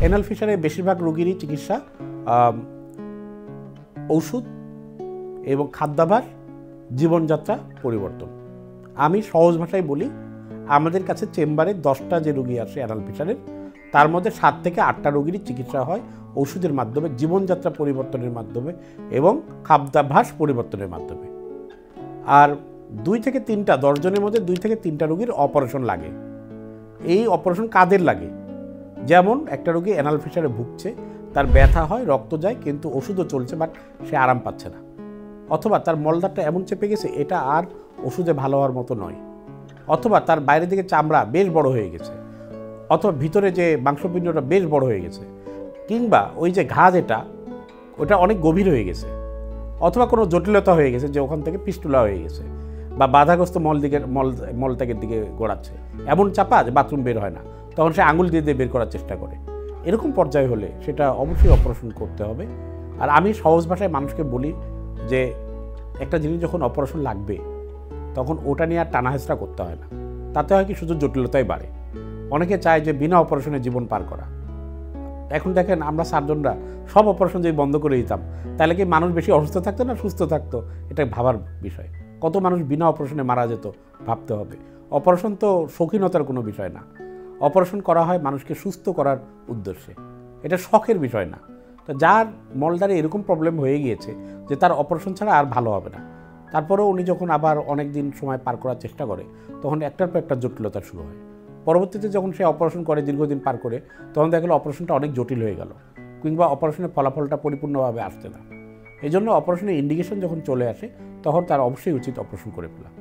Anal ফিশারে বেশিরভাগ রোগীরই চিকিৎসা ঔষধ এবং খাদ্যাভ্যাস, জীবনযাত্রা পরিবর্তন। আমি সহজ ভাষায় বলি, আমাদের কাছে চেম্বারে 10টা যে রোগী আসে অ্যানাল ফিশারের, তার মধ্যে 7 থেকে 8টা রোগীরই চিকিৎসা হয় ওষুধের মাধ্যমে, জীবনযাত্রা পরিবর্তনের মাধ্যমে এবং খাদ্যাভ্যাস পরিবর্তনের মাধ্যমে। আর 2 থেকে 3টা, 10 জনের মধ্যে 2 থেকে 3টা রোগীর অপারেশন লাগে। এই অপারেশন কাদের লাগে? যেমন একটা রোগী অ্যানাল ফিশারে ভুগছে, তার ব্যথা হয়, রক্ত যায়, কিন্তু ওষুধও চলছে, বাট সে আরাম পাচ্ছে না। অথবা তার মলদারটা এমন চেপে গেছে, এটা আর ওষুধে ভালো হওয়ার মতো নয়। অথবা তার বাইরের দিকে চামড়া বেশ বড় হয়ে গেছে, অথবা ভিতরে যে মাংসপিণ্ডটা বেশ বড় হয়ে গেছে, কিংবা ওই যে ঘা যেটা, ওটা অনেক গভীর হয়ে গেছে, অথবা কোনো জটিলতা হয়ে গেছে যে ওখান থেকে পিস্টুলা হয়ে গেছে, বা বাধাগ্রস্ত মলত্যাগের দিকে গড়াচ্ছে, এমন চাপা যে বাথরুম বের হয় না, তখন সে আঙুল দিয়ে বের করার চেষ্টা করে। এরকম পর্যায়ে হলে সেটা অবশ্যই অপারেশন করতে হবে। আর আমি সহজ ভাষায় মানুষকে বলি যে একটা জিনিস যখন অপারেশন লাগবে, তখন ওটা নিয়ে আর টানাহেঁচড়া করতে হয় না। তাতে হয় কি, শুধু জটিলতাই বাড়ে। অনেকে চায় যে বিনা অপারেশনে জীবন পার করা। এখন দেখেন, আমরা সার্জনরা সব অপারেশন যদি বন্ধ করে দিতাম, তাহলে কি মানুষ বেশি অসুস্থ থাকতো না সুস্থ থাকতো? এটা ভাবার বিষয়। কত মানুষ বিনা অপারেশনে মারা যেত, ভাবতে হবে। অপারেশন তো শৌখিনতার কোনো বিষয় না। অপারেশন করা হয় মানুষকে সুস্থ করার উদ্দেশ্যে, এটা শখের বিষয় না। তো যার মলদারে এরকম প্রবলেম হয়ে গিয়েছে যে তার অপারেশন ছাড়া আর ভালো হবে না, তারপরেও উনি যখন আবার অনেক দিন সময় পার করার চেষ্টা করে, তখন একটার পর একটা জটিলতা শুরু হয়। পরবর্তীতে যখন সে অপারেশন করে, দীর্ঘদিন পার করে, তখন দেখা গেলো অপারেশনটা অনেক জটিল হয়ে গেল, কিংবা অপারেশনের ফলাফলটা পরিপূর্ণভাবে আসছে না। এই জন্য অপারেশনের ইন্ডিকেশন যখন চলে আসে, তখন তার অবশ্যই উচিত অপারেশন করে ফেলা।